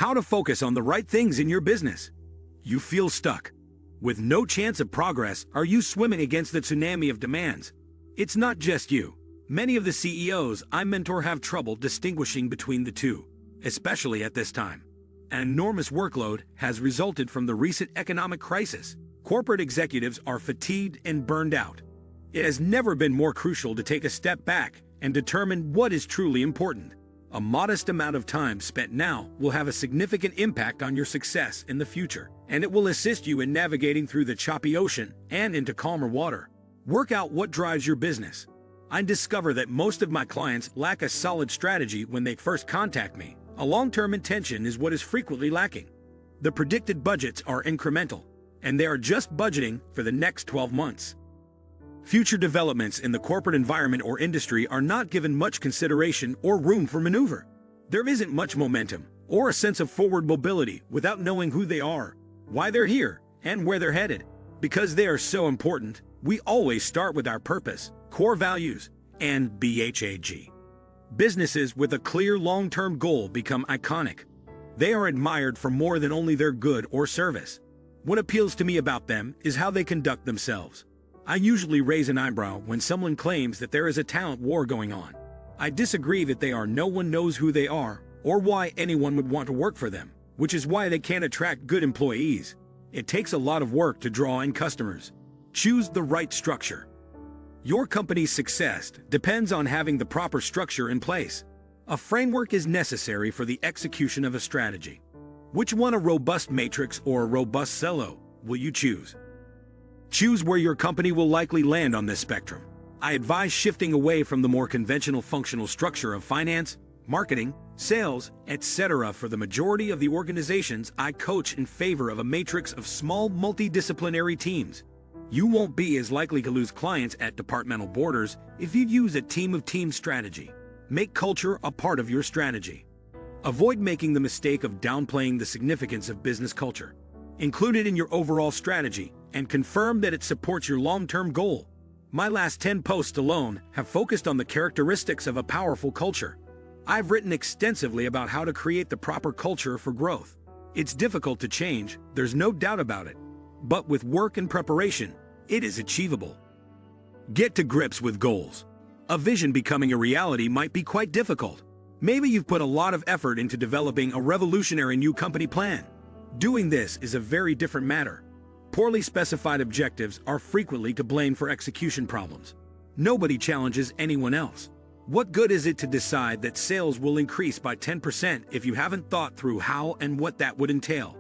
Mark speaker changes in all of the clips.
Speaker 1: How to focus on the right things in your business. You feel stuck. With no chance of progress, are you swimming against the tsunami of demands? It's not just you. Many of the CEOs I mentor have trouble distinguishing between the two, especially at this time. An enormous workload has resulted from the recent economic crisis. Corporate executives are fatigued and burned out. It has never been more crucial to take a step back and determine what is truly important. A modest amount of time spent now will have a significant impact on your success in the future, and it will assist you in navigating through the choppy ocean and into calmer water. Work out what drives your business. I discover that most of my clients lack a solid strategy when they first contact me. A long-term intention is what is frequently lacking. The predicted budgets are incremental, and they are just budgeting for the next 12 months. Future developments in the corporate environment or industry are not given much consideration or room for maneuver. There isn't much momentum or a sense of forward mobility without knowing who they are, why they're here, and where they're headed. Because they are so important, we always start with our purpose, core values, and BHAG. Businesses with a clear long-term goal become iconic. They are admired for more than only their good or service. What appeals to me about them is how they conduct themselves. I usually raise an eyebrow when someone claims that there is a talent war going on. I disagree that no one knows who they are or why anyone would want to work for them, which is why they can't attract good employees. It takes a lot of work to draw in customers. Choose the right structure. Your company's success depends on having the proper structure in place. A framework is necessary for the execution of a strategy. Which one, a robust matrix or a robust silo, will you choose? Choose where your company will likely land on this spectrum. I advise shifting away from the more conventional functional structure of finance, marketing, sales, etc. for the majority of the organizations I coach in favor of a matrix of small multidisciplinary teams. You won't be as likely to lose clients at departmental borders if you use a team-of-team strategy. Make culture a part of your strategy. Avoid making the mistake of downplaying the significance of business culture. Include it in your overall strategy and confirm that it supports your long-term goal. My last 10 posts alone have focused on the characteristics of a powerful culture. I've written extensively about how to create the proper culture for growth. It's difficult to change, there's no doubt about it. But with work and preparation, it is achievable. Get to grips with goals. A vision becoming a reality might be quite difficult. Maybe you've put a lot of effort into developing a revolutionary new company plan. Doing this is a very different matter. Poorly specified objectives are frequently to blame for execution problems. Nobody challenges anyone else. What good is it to decide that sales will increase by 10% if you haven't thought through how and what that would entail?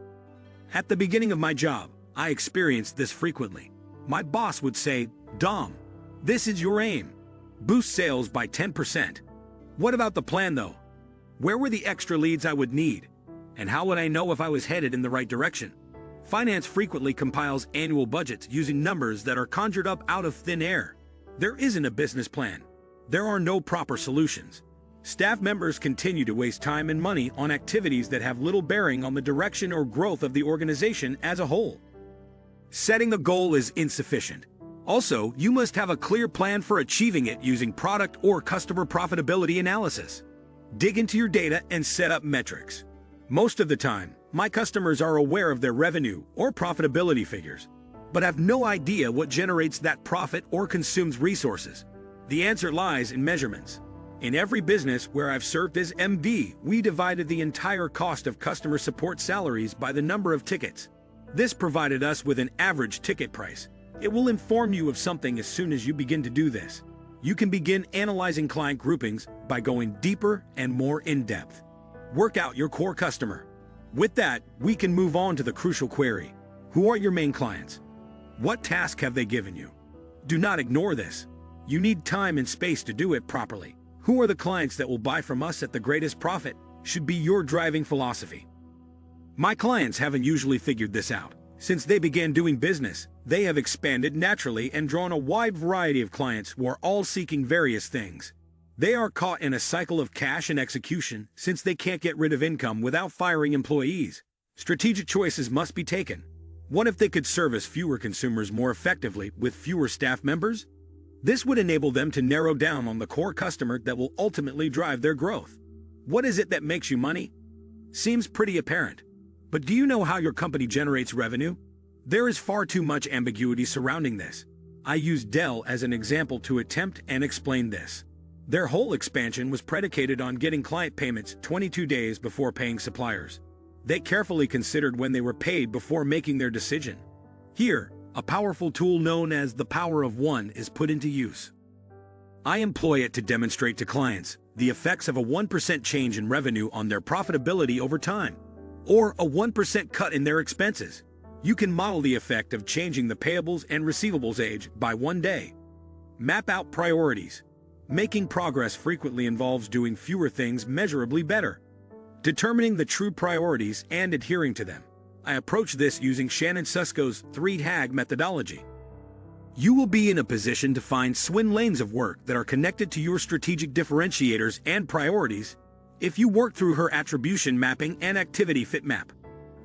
Speaker 1: At the beginning of my job, I experienced this frequently. My boss would say, "Dom, this is your aim. Boost sales by 10%. What about the plan though? Where were the extra leads I would need? And how would I know if I was headed in the right direction?" Finance frequently compiles annual budgets using numbers that are conjured up out of thin air. There isn't a business plan. There are no proper solutions. Staff members continue to waste time and money on activities that have little bearing on the direction or growth of the organization as a whole. Setting a goal is insufficient. Also, you must have a clear plan for achieving it using product or customer profitability analysis. Dig into your data and set up metrics. Most of the time, my customers are aware of their revenue or profitability figures, but have no idea what generates that profit or consumes resources. The answer lies in measurements. In every business where I've served as MD, we divided the entire cost of customer support salaries by the number of tickets. This provided us with an average ticket price. It will inform you of something as soon as you begin to do this. You can begin analyzing client groupings by going deeper and more in-depth. Work out your core customer. With that, we can move on to the crucial query. Who are your main clients? What task have they given you? Do not ignore this. You need time and space to do it properly. Who are the clients that will buy from us at the greatest profit? Should be your driving philosophy. My clients haven't usually figured this out. Since they began doing business, they have expanded naturally and drawn a wide variety of clients who are all seeking various things. They are caught in a cycle of cash and execution since they can't get rid of income without firing employees. Strategic choices must be taken. What if they could service fewer consumers more effectively with fewer staff members? This would enable them to narrow down on the core customer that will ultimately drive their growth. What is it that makes you money? Seems pretty apparent. But do you know how your company generates revenue? There is far too much ambiguity surrounding this. I use Dell as an example to attempt and explain this. Their whole expansion was predicated on getting client payments 22 days before paying suppliers. They carefully considered when they were paid before making their decision. Here, a powerful tool known as the power of one is put into use. I employ it to demonstrate to clients the effects of a 1% change in revenue on their profitability over time, or a 1% cut in their expenses. You can model the effect of changing the payables and receivables age by 1 day. Map out priorities. Making progress frequently involves doing fewer things measurably better. Determining the true priorities and adhering to them. I approach this using Shannon Susko's 3-TAG methodology. You will be in a position to find swim lanes of work that are connected to your strategic differentiators and priorities if you work through her attribution mapping and activity fit map.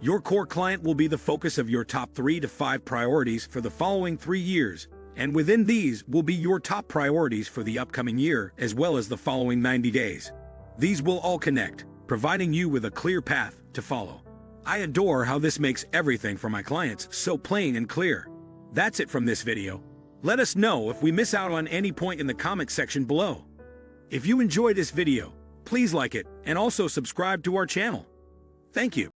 Speaker 1: Your core client will be the focus of your top 3 to 5 priorities for the following 3 years, and within these will be your top priorities for the upcoming year as well as the following 90 days. These will all connect, providing you with a clear path to follow. I adore how this makes everything for my clients so plain and clear. That's it from this video. Let us know if we miss out on any point in the comment section below. If you enjoyed this video, please like it and also subscribe to our channel. Thank you.